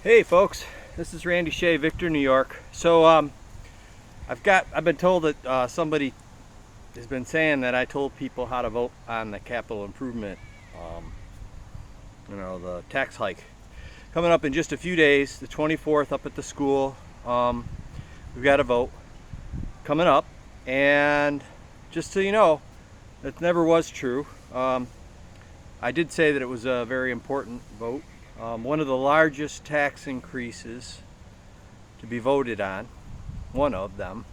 Hey folks, this is Randy Shea, Victor, New York. So I've been told that somebody has been saying that I told people how to vote on the capital improvement, the tax hike coming up in just a few days, the 24th, up at the school. We've got a vote coming up, and just so you know, that never was true. I did say that it was a very important vote. One of the largest tax increases to be voted on, one of them,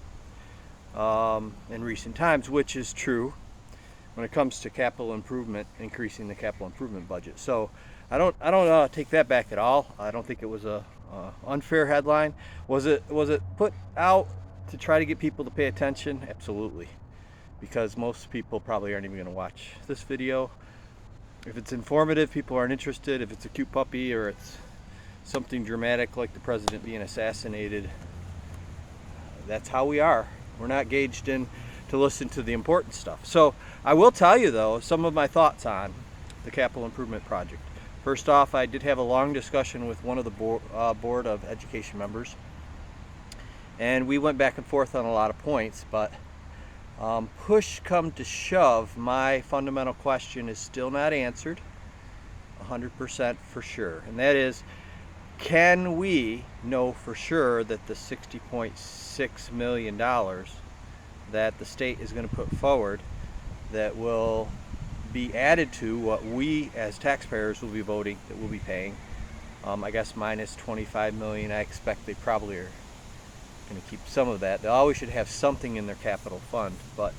in recent times, which is true when it comes to capital improvement, increasing the capital improvement budget. So I don't take that back at all. I don't think it was a unfair headline. Was it put out to try to get people to pay attention? Absolutely, because most people probably aren't even going to watch this video. If it's informative, people aren't interested. If it's a cute puppy or it's something dramatic like the president being assassinated, that's how we are. We're not gauged in to listen to the important stuff. So I will tell you though some of my thoughts on the capital improvement project. First off, I did have a long discussion with one of the board of education members, and we went back and forth on a lot of points, but push come to shove, my fundamental question is still not answered 100% for sure, and that is, can we know for sure that the $60.6 million that the state is going to put forward, that will be added to what we as taxpayers will be voting, that we'll be paying, I guess minus $25 million. I expect they probably are going to keep some of that. They always should have something in their capital fund. But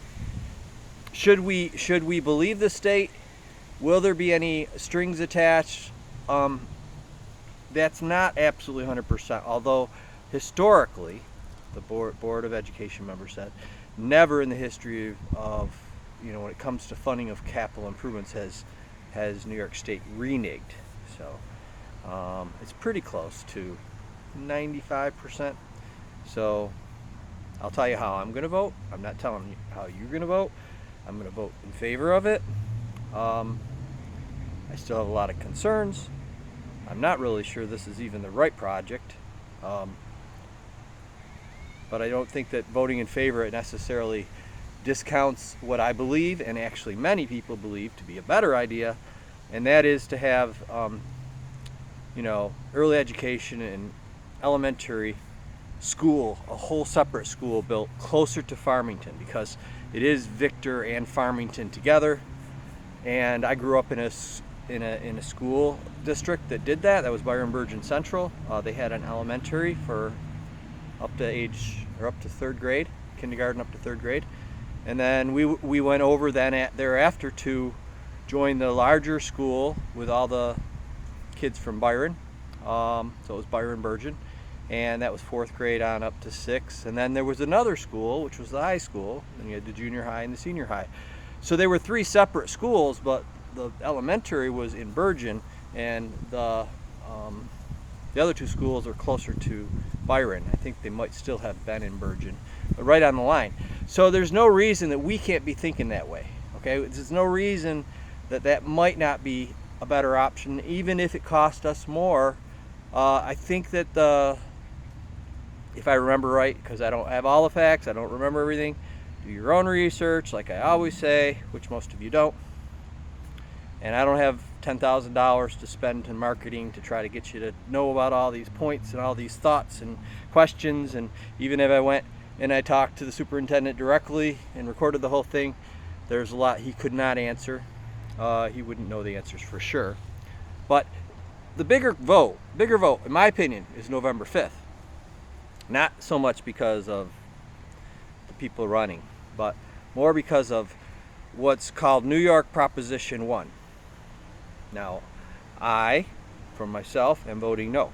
should we believe the state? Will there be any strings attached? That's not absolutely 100%. Although historically, the board of education members said, never in the history of when it comes to funding of capital improvements has New York State reneged. So it's pretty close to 95%. So I'll tell you how I'm going to vote. I'm not telling you how you're going to vote. I'm going to vote in favor of it. I still have a lot of concerns. I'm not really sure this is even the right project. But I don't think that voting in favor it necessarily discounts what I believe, and actually many people believe, to be a better idea, and that is to have early education and elementary school, a whole separate school built closer to Farmington, because it is Victor and Farmington together. And I grew up in a school district that did that. That was Byron-Bergen Central. They had an elementary for up to third grade, kindergarten up to third grade, and then we went over then thereafter to join the larger school with all the kids from Byron. So it was Byron-Bergen. And that was fourth grade on up to sixth. And then there was another school, which was the high school, and you had the junior high and the senior high. So they were three separate schools, but the elementary was in Bergen, and the other two schools are closer to Byron. I think they might still have been in Bergen, but right on the line. So there's no reason that we can't be thinking that way. Okay, there's no reason that might not be a better option, even if it cost us more. I think that if I remember right, because I don't have all the facts, I don't remember everything, do your own research, like I always say, which most of you don't. And I don't have $10,000 to spend in marketing to try to get you to know about all these points and all these thoughts and questions. And even if I went and I talked to the superintendent directly and recorded the whole thing, there's a lot he could not answer. He wouldn't know the answers for sure. But the bigger vote, in my opinion, is November 5th. Not so much because of the people running, but more because of what's called New York Proposition 1. Now, I, for myself, am voting no.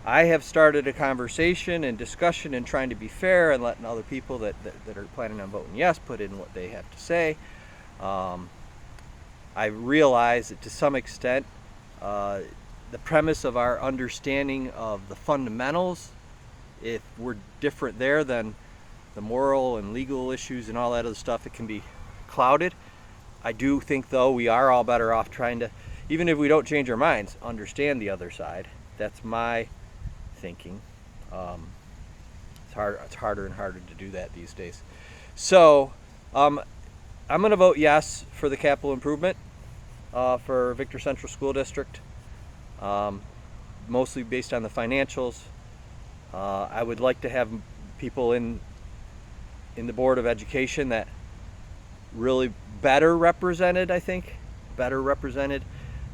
I have started a conversation and discussion and trying to be fair and letting other people that are planning on voting yes put in what they have to say. I realize that to some extent, the premise of our understanding of the fundamentals, if we're different there than the moral and legal issues and all that other stuff, it can be clouded. I do think, though, we are all better off trying to, even if we don't change our minds, understand the other side That's my thinking. It's harder and harder to do that these days. So I'm going to vote yes for the capital improvement for Victor Central School District, mostly based on the financials. I would like to have people in the Board of Education that really better represented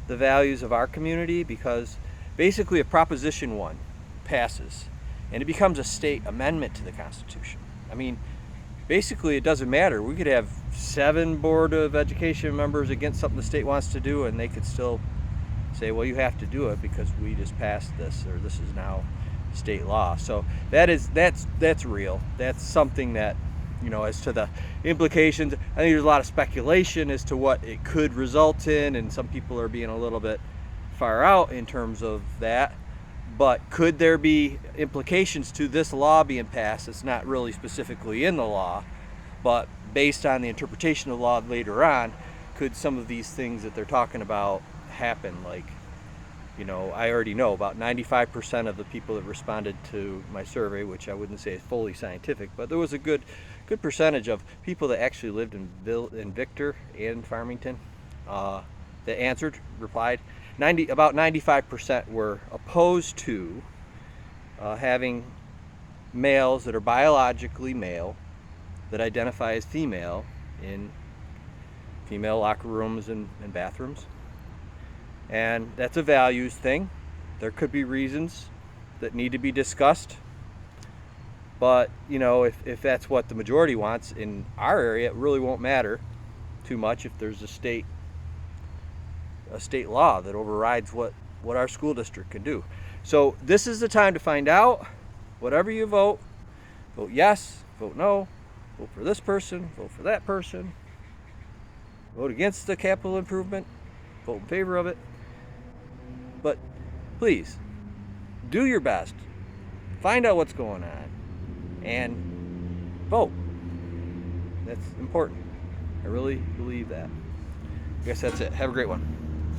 the values of our community, because basically if Proposition 1 passes and it becomes a state amendment to the Constitution, I mean, basically it doesn't matter. We could have 7 Board of Education members against something the state wants to do, and they could still say, well, you have to do it because we just passed this, or this is now state law. So that's real. That's something that, as to the implications, I think there's a lot of speculation as to what it could result in, and some people are being a little bit far out in terms of that. But could there be implications to this law being passed? It's not really specifically in the law, but based on the interpretation of the law later on, could some of these things that they're talking about happen? Like, I already know about 95% of the people that responded to my survey, which I wouldn't say is fully scientific, but there was a good percentage of people that actually lived in Victor and Farmington that replied. About 95% were opposed to having males that are biologically male that identify as female in female locker rooms and bathrooms. And that's a values thing. There could be reasons that need to be discussed. But, if that's what the majority wants in our area, it really won't matter too much if there's a state law that overrides what our school district can do. So this is the time to find out. Whatever you vote yes, vote no, vote for this person, vote for that person, vote against the capital improvement, vote in favor of it. But please, do your best. Find out what's going on and vote. That's important. I really believe that. I guess that's it. Have a great one.